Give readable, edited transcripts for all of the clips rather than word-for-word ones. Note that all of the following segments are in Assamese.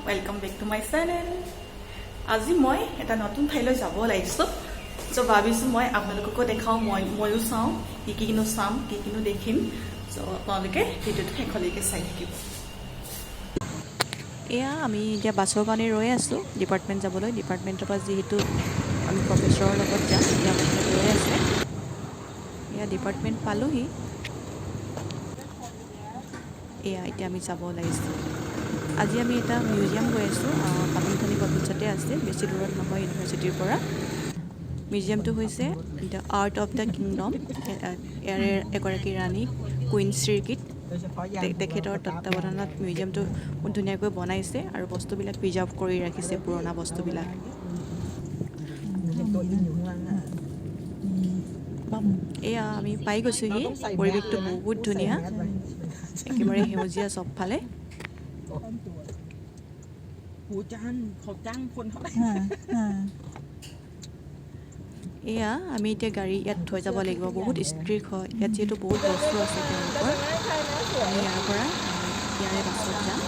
Welcome back to my channel. আজি মই এটা নতুন ঠাইলৈ যাব লাগিছো সো ভাবিছো মই আপোনালোকক দেখাও ময়ো চাও কিনো চাম কিনো দেখিম সো আপোনালোকে ভিডিওটো শেষলৈকে চাই থাকিব এয়া আমি এতিয়া বাছৰ কাৰণে ৰৈ আছো ডিপাৰ্টমেন্ট যাবলৈ ডিপাৰ্টমেন্টৰ পৰা যেহেতু আমি প্ৰফেসৰৰ লগত যাম এতিয়া আমি ৰৈ আছে এয়া ডিপাৰ্টমেন্ট পালোহি এয়া এতিয়া আমি যাব লাগিছো আজি আমি এটা মিউজিয়াম গৈ আছো পাপিংখানি প্ৰভিন্সতে আছে বেছি দূৰত নহয় ইউনিভাৰ্চিটিৰ পৰা মিউজিয়ামটো হৈছে the art of the kingdom ইয়াৰে এগৰাকী ৰাণী কুইন সিৰকিট তেখেতৰ তত্ত্বাৱধানত মিউজিয়ামটো ধুনীয়াকৈ বনাইছে আৰু বস্তুবিলাক প্ৰিজাৰ্ভ কৰি ৰাখিছে পুৰণা বস্তুবিলাক এয়া আমি পাই গৈছোহি পৰিৱেশটো বহুত ধুনীয়া একেবাৰে সেউজীয়া চবফালে এয়া আমি এতিয়া গাড়ী ইয়াত থৈ যাব লাগিব বহুত ষ্ট্ৰিক্ট হয় ইয়াত যেহেতু বহুত বস্তু আছে তেওঁলোকৰ আমি ইয়াৰ পৰা ইয়াৰে বাছত যাম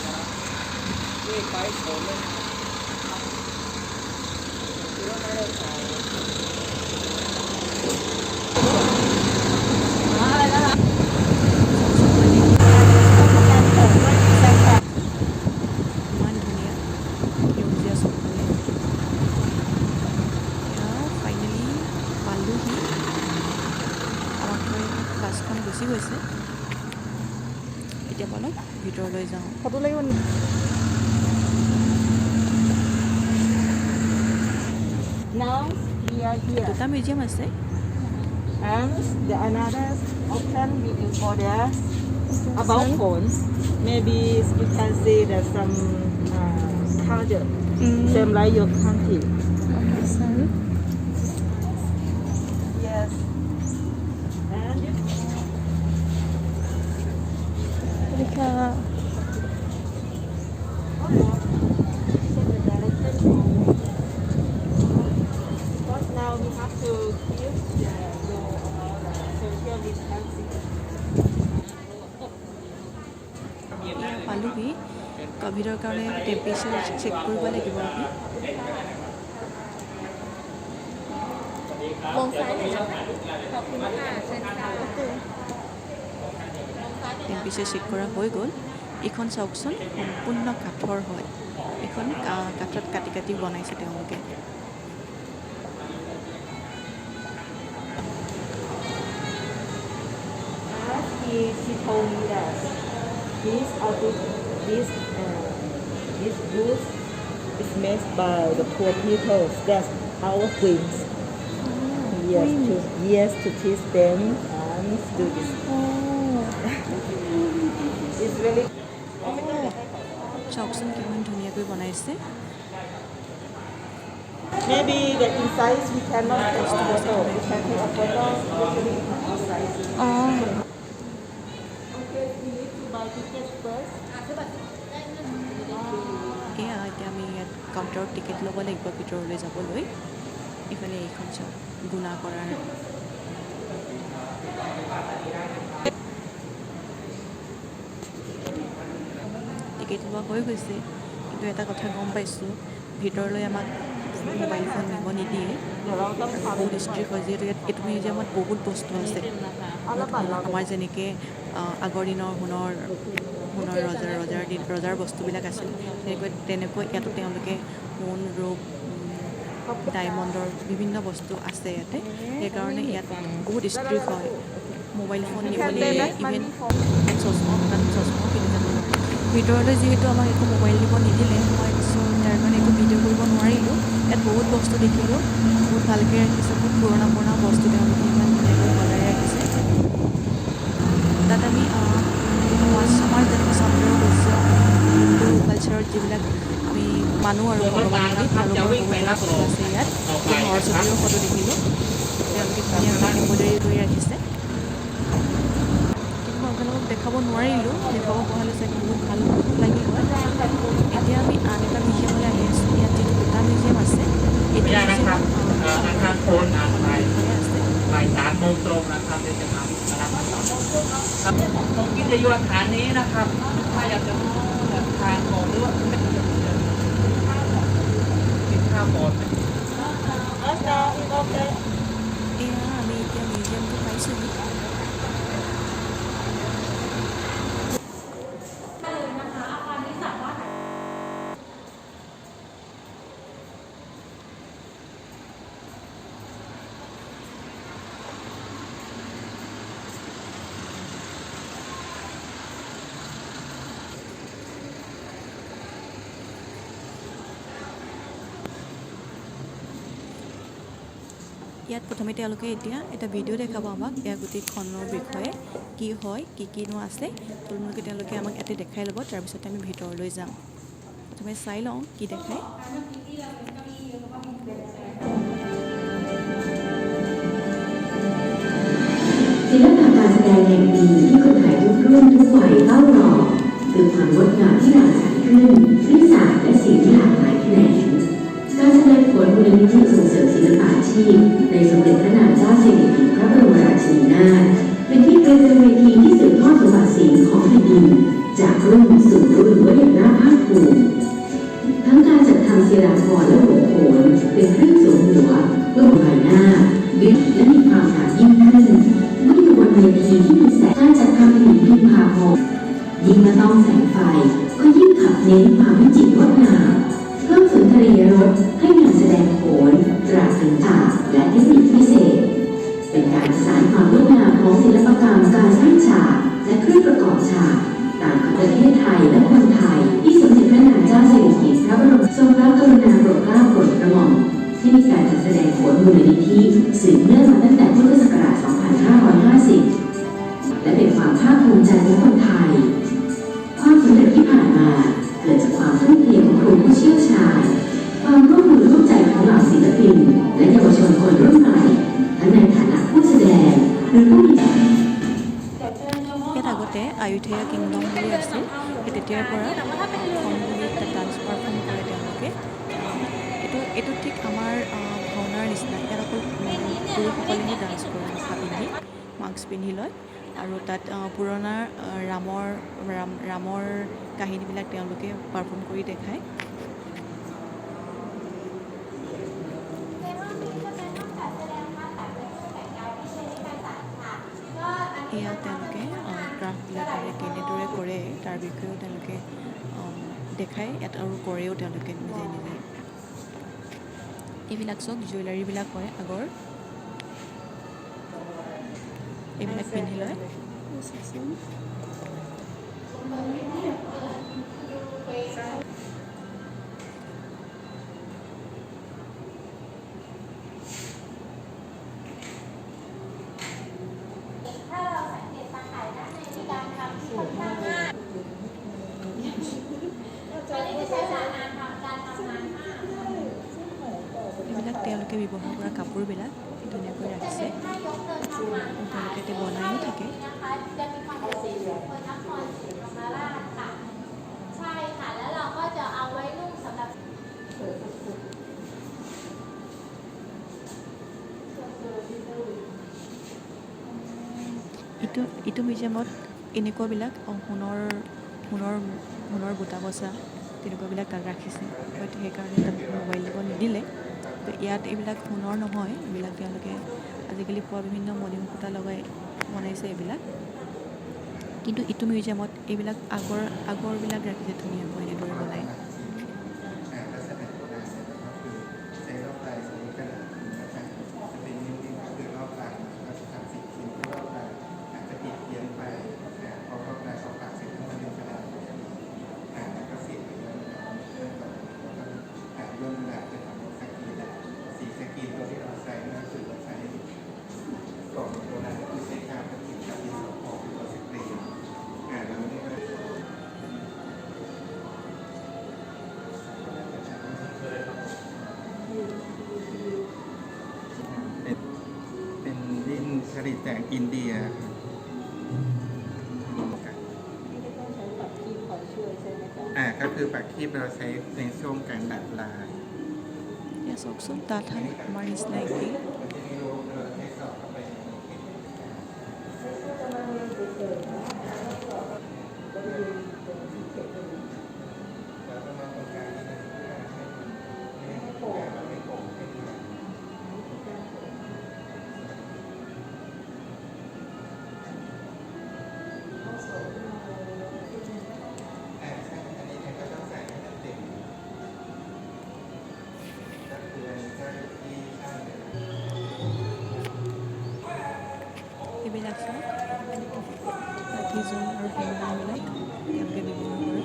বাছখন গুচি গৈছে এতিয়া বলক ভিতৰলৈ যাওঁ ফটো লাগিব নি Now we are here. দুটা মিউজিয়াম আছে And the another option we do for the about Khon. Maybe you can see there's some culture, same like your country. Yes. And now we have to keep the social distancing. পালোহি ক'ভিডৰ কাৰণে টেম্পাৰেচাৰ চেক কৰিব লাগিব আমি টেম্পাৰেচাৰ চেক কৰা হৈ গ'ল এইখন চাওকচোন সম্পূৰ্ণ কাঠৰ হয় এইখন কাঠত কাটি কাটি বনাইছে তেওঁলোকে She told me that this booth is made by the poor people. That's our queens. Yes, to teach them and do this. It's really. চাওকচোন কিমান ধুনীয়াকৈ বনাইছে Maybe the inside we cannot take a photo. We can take a photo usually outside. Okay, we need to buy tickets first. এয়া এতিয়া আমি ইয়াত কাউণ্টাৰত টিকেট ল'ব লাগিব ভিতৰলৈ যাবলৈ ইফালে এইখন চাওক গুণা কৰাৰ টিকেট লোৱা হৈ গৈছে কিন্তু এটা কথা গম পাইছোঁ ভিতৰলৈ আমাক মোবাইল ফোন নিব নিদিয়ে বহুত ষ্ট্ৰিক্ট হয় যিহেতু ইয়াত এইটো মিউজিয়ামত বহুত বস্তু আছে আমাৰ যেনেকৈ আগৰ দিনৰ সোণৰ ৰজাৰ বস্তুবিলাক আছিল তেনেকৈ ইয়াতো তেওঁলোকে সোণ ৰূপ ডায়মণ্ডৰ বিভিন্ন বস্তু আছে ইয়াতে সেইকাৰণে ইয়াত বহুত ষ্ট্ৰিক্ট হয় মোবাইল ফোন নিবলৈ ইভেন চশমাও কিনি যাব ভিতৰলৈ যিহেতু আমাক একো মোবাইল দিব নিদিলে মই তাৰ কাৰণে একো ভিডিঅ' কৰিব নোৱাৰিলোঁ ইয়াত বহুত বস্তু দেখিলোঁ বহুত ভালকৈ ৰাখিছে বহুত পুৰণা বস্তু তেওঁলোকে ইমান ধুনীয়াকৈ বনাই ৰাখিছে তাত আমি আমাৰ যেনেকৈ চন্দ্ৰ সূৰ্য হিন্দু কালচাৰত যিবিলাক আমি মানুহ আৰু ভগৱান বুলি তেওঁলোকৰ বহুত ফটো আছে ইয়াত সৰস্বতীৰ ফটো দেখিলোঁ তেওঁলোকে ধুনীয়াকৈ এম্ব্ৰইডাৰী কৰি ৰাখিছে কিন্তু মই আপোনালোকক দেখাব নোৱাৰিলোঁ দেখাব পৰা হ'লে চাগে বহুত ভাল লাগিল হয় এতিয়া আমি আন এটা মিউজিয়ামলৈ আহি আছোঁ ইয়াত যিটো দুটা মিউজিয়াম আছে এইটো মিউজিয়ামতผมกินจะอยู่อาคารนี้นะครับถ้าอยากจะทานของหรือว่า ইয়াত প্ৰথমে তেওঁলোকে এতিয়া এটা ভিডিঅ' দেখাব আমাক এয়া গোটেই খনৰ বিষয়ে কি হয় কি কিনো আছে থুলমূলকৈ তেওঁলোকে আমাক ইয়াতে দেখাই ল'ব তাৰপিছত আমি ভিতৰলৈ যাম প্ৰথমে চাই লওঁ কি দেখায়ศิลปะการแสดงแห่งปีที่คนไทยทุกรุ่นทุกวัยเฝ้ารอคือความงดงามที่รังสรรค์ขึ้นด้วยศาสตร์และศิลป์ที่หลากหลายแขนงการแสดงผลมูลนิธิส่งเสริมศิลปาชีพในสมเด็จพระนางเจ้าสิริกิติ์พระบรมราชินีนาถเป็นที่ประเดิมเวทีที่สืบทอดสมบัติศิลป์ของแผ่นดินจากรุ่นสู่รุ่นไว้อย่างน่าภาคภูมิทั้งการจัดทำศิลาภรณ์และหัวโขนเป็นเครื่องสวมหัวเพื่อใบหน้าดึงและมีความหนายิ่งขึ้นเมื่ออยู่บนเวทีที่มีแสงการจัดทำผลิตพิมพ์พาพรยิ่งมาต้องแสงไฟก็ยิ่งขับเน้นความวิจิตรงดงามเพิ่มสุนทรียรสให้งานแสดงโขนตราถึงฉากและเทคนิคพิเศษเป็นการสานความงดงามของศิลปกรรมการสร้างฉากและเครื่องประกอบฉากต่างกับประเทศไทยและคนไทยที่สมเด็จพระนางเจ้าสิริกิติ์พระบรมทรงรับกรุณาโปรดเกล้าโปรดกระหม่อมที่มีการจัดแสดงโขนมูลนิธิสืบเนื่องมาตั้งแต่พุทธศักราช 2550 และเป็นความภาคภูมิใจของคนไทยความสำเร็จที่ผ่านมาเกิดจากความทุ่มเทของครูผู้เชี่ยวชาญความร่วมมือร่วมใจของเหล่าศิลปินและเยาวชนคนรุ่นใหม่ทั้งในฐานะผู้แสดงหรือผู้มีইয়াত আগতে আয়ুথয়া কিংডম বুলি আছিল সেই তেতিয়াৰ পৰা খন বুলি এটা ডান্স পাৰফৰ্ম কৰে তেওঁলোকে এইটো ঠিক আমাৰ ভাওনাৰ নিচিনা ইয়াত অকল পুৰুষসকলেহে ডান্স কৰে মুখা পিন্ধি মাস্ক পিন্ধি লয় আৰু তাত পুৰণা ৰামৰ কাহিনীবিলাক তেওঁলোকে পাৰফৰ্ম কৰি দেখায় এয়া তেওঁলোকে ক্ৰাফ্টবিলাক কেনেদৰে কৰে তাৰ বিষয়েও তেওঁলোকে দেখায় ইয়াত আৰু কৰেও তেওঁলোকে নিজে নিজে এইবিলাক চব জুৱেলাৰীবিলাক হয় আগৰ এইবিলাক পিন্ধি লয় এইবিলাক তেওঁলোকে ব্যৱহাৰ কৰা কাপোৰবিলাক ধুনীয়াকৈ ৰাখিছে তেওঁলোকে এতিয়া বনায়ো থাকে ইটো মিউজিয়ামত এনেকুৱাবিলাক সোণৰ বুটা বচা তেনেকুৱাবিলাক তাত ৰাখিছে হয়তো সেইকাৰণে তাত মোবাইল দিব নিদিলে তো ইয়াত এইবিলাক সোণৰ নহয় এইবিলাক তেওঁলোকে আজিকালি পোৱা বিভিন্ন মণিমুকুতা লগাই বনাইছে এইবিলাক কিন্তু ইটো মিউজিয়ামত এইবিলাক আগৰবিলাক ৰাখিছে ধুনীয়াকৈ এনেদৰে বনাইผลิตจากอินเดียก็คือปักคีบเราใช้ในช่วงการดัดลาย Ya চাওকচোন তাঁতশাল আমাৰ নিচিনা একেই এইবিলাক চাওক ৰাতিযোৰ আৰু হেঙুলাবিলাক তেওঁলোকে ব্যৱহাৰ কৰে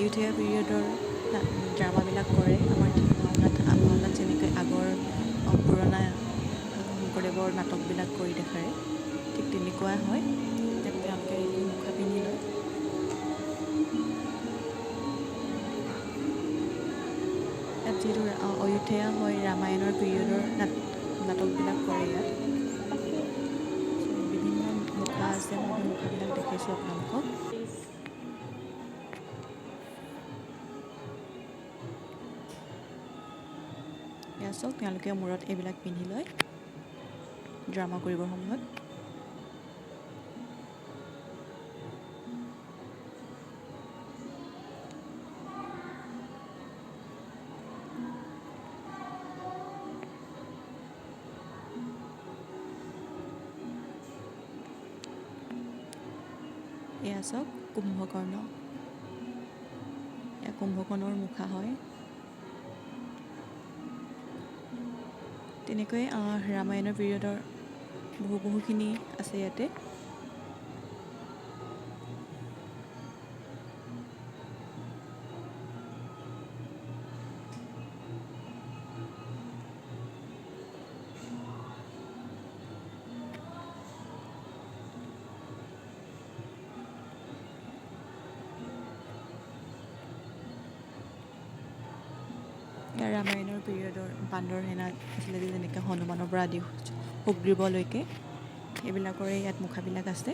অয়োধ্যা পিৰিয়ডৰ ড্ৰামাবিলাক কৰে আমাৰ ঠিক ভাওনাত যেনেকৈ আগৰ পুৰণা শংকৰদেৱৰ নাটকবিলাক কৰি দেখায় ঠিক তেনেকুৱাই হয় তেওঁলোকে এইখিনি মুখা পিন্ধি লয় ইয়াত যিহেতু অয়োধ্যা হয় ৰামায়ণৰ পিৰিয়ডৰ নাটকবিলাক কৰে ইয়াত বিভিন্ন মুখা আছে মই মুখাবিলাক দেখাইছোঁ আপোনালোকক এয়া চাওক তেওঁলোকে মূৰত এইবিলাক পিন্ধি লয় ড্ৰামা কৰিবৰ সময়ত এয়া চাওক কুম্ভকৰ্ণ এয়া কুম্ভকৰ্ণৰ মুখা হয় তেনেকৈ ৰামায়ণৰ পিৰিয়ডৰ বহুখিনি আছে ইয়াতে ৰামায়ণৰ পিৰিয়ডৰ বান্দৰ সেনা আছিলে যেনেকৈ হনুমানৰ পৰা আদি সুগ্ৰীৱলৈকে এইবিলাকৰে ইয়াত মুখাবিলাক আছে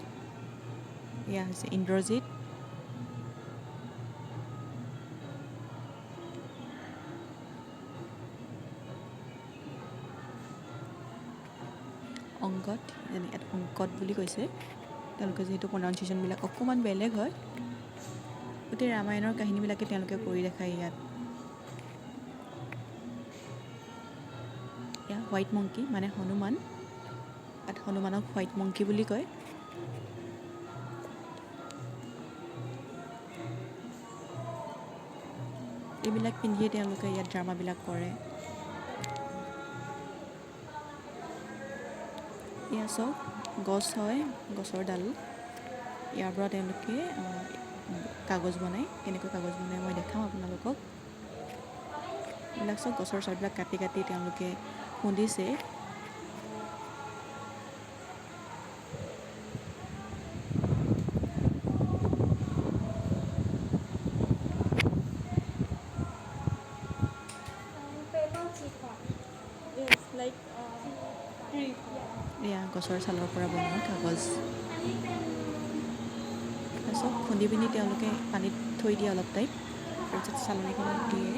এয়া হৈছে ইন্দ্ৰজিৎ অংকত যেনে ইয়াত অংকত বুলি কৈছে তেওঁলোকে যিহেতু প্ৰনাউন্সিয়েশ্যনবিলাক অকণমান বেলেগ হয় গোটেই ৰামায়ণৰ কাহিনীবিলাকে তেওঁলোকে কৰি দেখায় ইয়াত হোৱাইট মংকি মানে হনুমান ইয়াত হনুমানক হোৱাইট মংকি বুলি কয় এইবিলাক পিন্ধিয়ে তেওঁলোকে ইয়াত ড্ৰামাবিলাক কৰে এয়া চাওক গছ হয় গছৰ ডাল ইয়াৰ পৰা তেওঁলোকে কাগজ বনায় কেনেকৈ কাগজ বনায় মই দেখাওঁ আপোনালোকক এইবিলাক চাওক গছৰ চালবিলাক কাটি কাটি তেওঁলোকে খুন্দিছে এয়া গছৰ ছালৰ পৰা বনোৱা কাগজ তাৰপিছত খুন্দি পিনি তেওঁলোকে পানীত থৈ দিয়ে অলপ টাইম তাৰপিছত চালনীখনত দিয়ে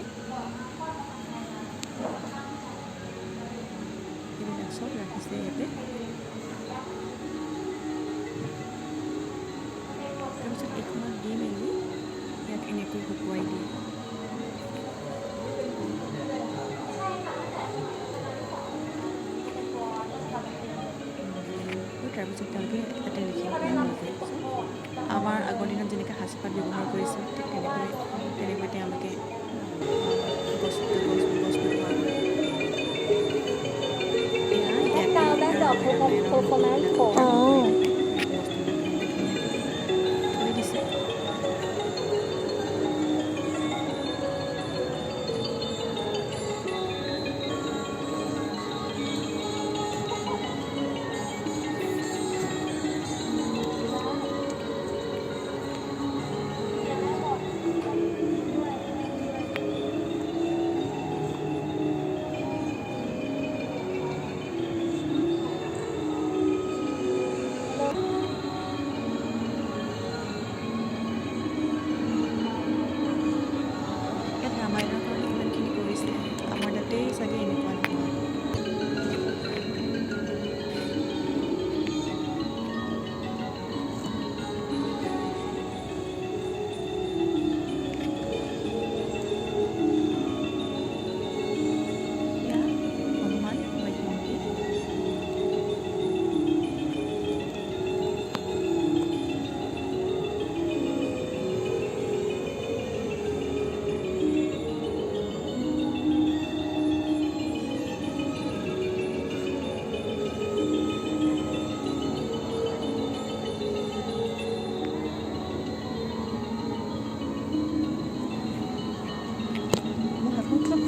এইবিলাক চব ৰাখিছে ইয়াতে তাৰপিছত এইখনত দি মেলি ইয়াত এনেকৈ শুকুৱাই দিয়ে তাৰপিছত তেওঁলোকে ইয়াতে লিখিব আমাৰ আগৰ দিনত যেনেকৈ সাজপাত ব্যৱহাৰ কৰিছিল ঠিক তেনেকৈ তেওঁলোকে গছ ব্যৱহাৰ কৰে থৈ দিছে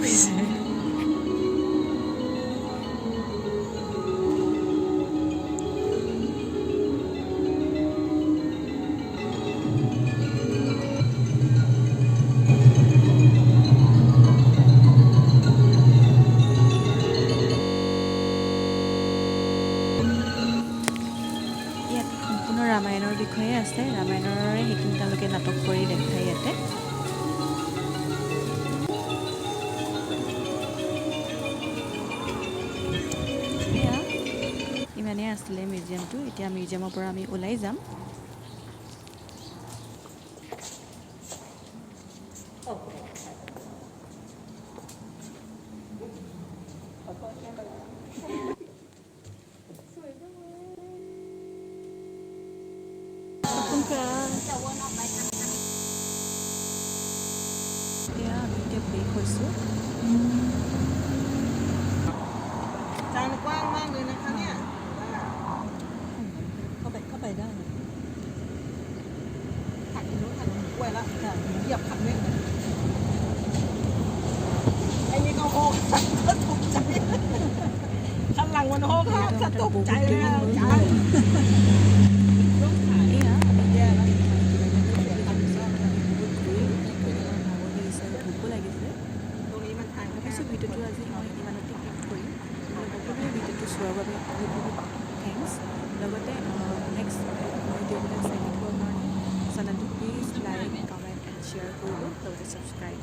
গৈছে ইয়াত সম্পূৰ্ণ ৰামায়ণৰ বিষয়ে আছে ৰামায়ণৰে সেইখিনি তেওঁলোকে নাটক কৰি দেখায় ইয়াতে এয়া ইমানেই আছিলে মিউজিয়ামটো এতিয়া মিউজিয়ামৰ পৰা আমি ওলাই যাম এতিয়া আমি এতিয়া ব্ৰেক হৈছোঁ จานกว้างมากเลยนะคะเนี่ย เข้าไปได้ ผักนู้นผักนี้กล้วยละเหยียบผักเม็ดไอ้นี่ก็โหกฉันก็ตกใจข้างหลังมันโหกฉันตกใจเลยอ่ะจาน এয়া এতিয়া ভোকো লাগিছে ตรงนี้มันทาง ভাবিছোঁ ভিডিঅ'টো আজি মই ইমানতে শেষ কৰিম সকলোৱে ভিডিঅ'টো চোৱাৰ বাবে বহুত বহুত থেংকছ লগতে নেক্সট ভিডিঅ'বিলাক চাই থাকিবৰ কাৰণে চেনেলটো please like comment and share কৰিব লগতে ছাবস্ক্ৰাইব